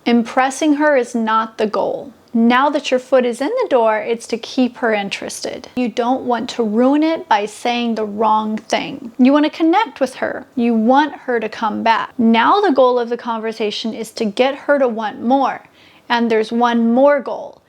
Impressing her is not the goal. Now that your foot is in the door, it's to keep her interested. You don't want to ruin it by saying the wrong thing. You want to connect with her. You want her to come back. Now the goal of the conversation is to get her to want more. And there's one more goal.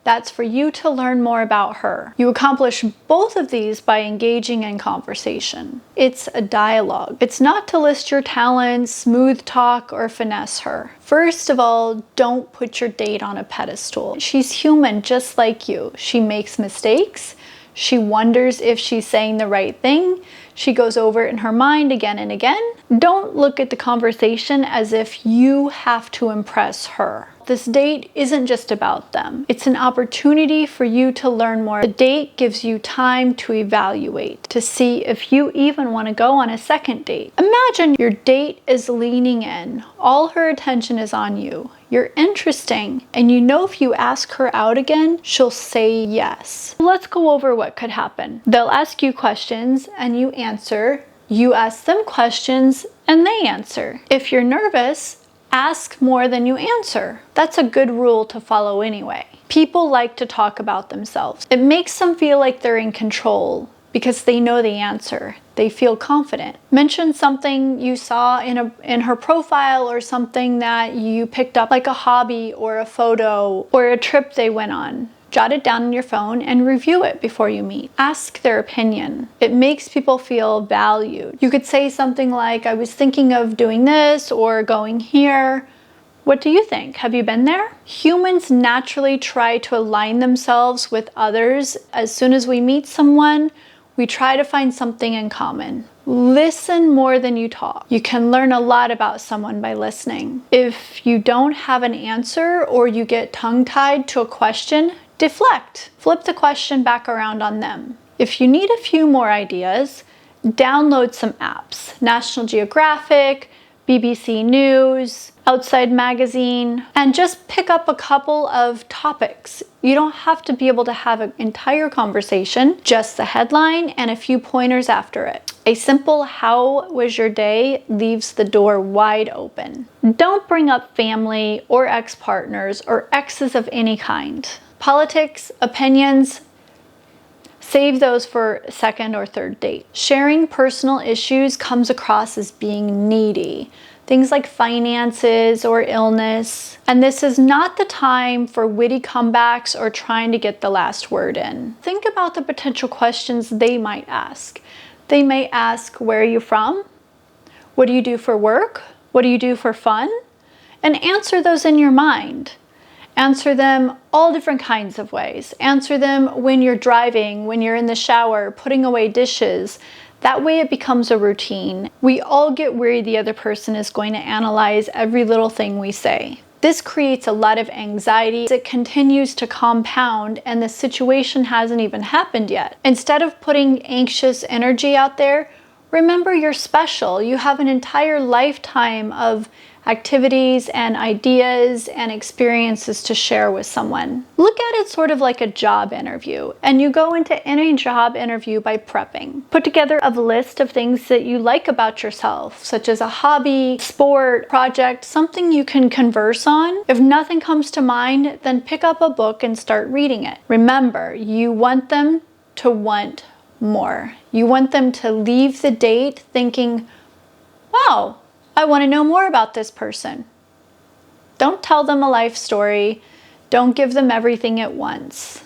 That's for you to learn more about her. You accomplish both of these by engaging in conversation. It's a dialogue. It's not to list your talents, smooth talk, or finesse her. First of all, don't put your date on a pedestal. She's human just like you. She makes mistakes. She wonders if she's saying the right thing. She goes over it in her mind again and again. Don't look at the conversation as if you have to impress her. This date isn't just about them. It's an opportunity for you to learn more. The date gives you time to evaluate, to see if you even want to go on a second date. Imagine your date is leaning in. All her attention is on you. You're interesting, and you know if you ask her out again, she'll say yes. Let's go over what could happen. They'll ask you questions and you answer. You ask them questions and they answer. If you're nervous, ask more than you answer. That's a good rule to follow anyway. People like to talk about themselves. It makes them feel like they're in control because they know the answer. They feel confident. Mention something you saw in her profile or something that you picked up, like a hobby or a photo or a trip they went on. Jot it down on your phone and review it before you meet. Ask their opinion. It makes people feel valued. You could say something like, I was thinking of doing this or going here. What do you think? Have you been there? Humans naturally try to align themselves with others. As soon as we meet someone, we try to find something in common. Listen more than you talk. You can learn a lot about someone by listening. If you don't have an answer or you get tongue-tied to a question, deflect. Flip the question back around on them. If you need a few more ideas, download some apps. National Geographic, BBC News, Outside Magazine, and just pick up a couple of topics. You don't have to be able to have an entire conversation, just the headline and a few pointers after it. A simple "how was your day" leaves the door wide open. Don't bring up family or ex-partners or exes of any kind. Politics, opinions, save those for second or third date. Sharing personal issues comes across as being needy. Things like finances or illness. And this is not the time for witty comebacks or trying to get the last word in. Think about the potential questions they might ask. They may ask, where are you from? What do you do for work? What do you do for fun? And answer those in your mind. Answer them all different kinds of ways. Answer them when you're driving, when you're in the shower, putting away dishes. That way it becomes a routine. We all get worried the other person is going to analyze every little thing we say. This creates a lot of anxiety. It continues to compound and the situation hasn't even happened yet. Instead of putting anxious energy out there, remember you're special. You have an entire lifetime of activities and ideas and experiences to share with someone. Look at it sort of like a job interview, and you go into any job interview by prepping. Put together a list of things that you like about yourself, such as a hobby, sport, project, something you can converse on. If nothing comes to mind, then pick up a book and start reading it. Remember, you want them to want more. You want them to leave the date thinking, wow, I want to know more about this person. Don't tell them a life story. Don't give them everything at once.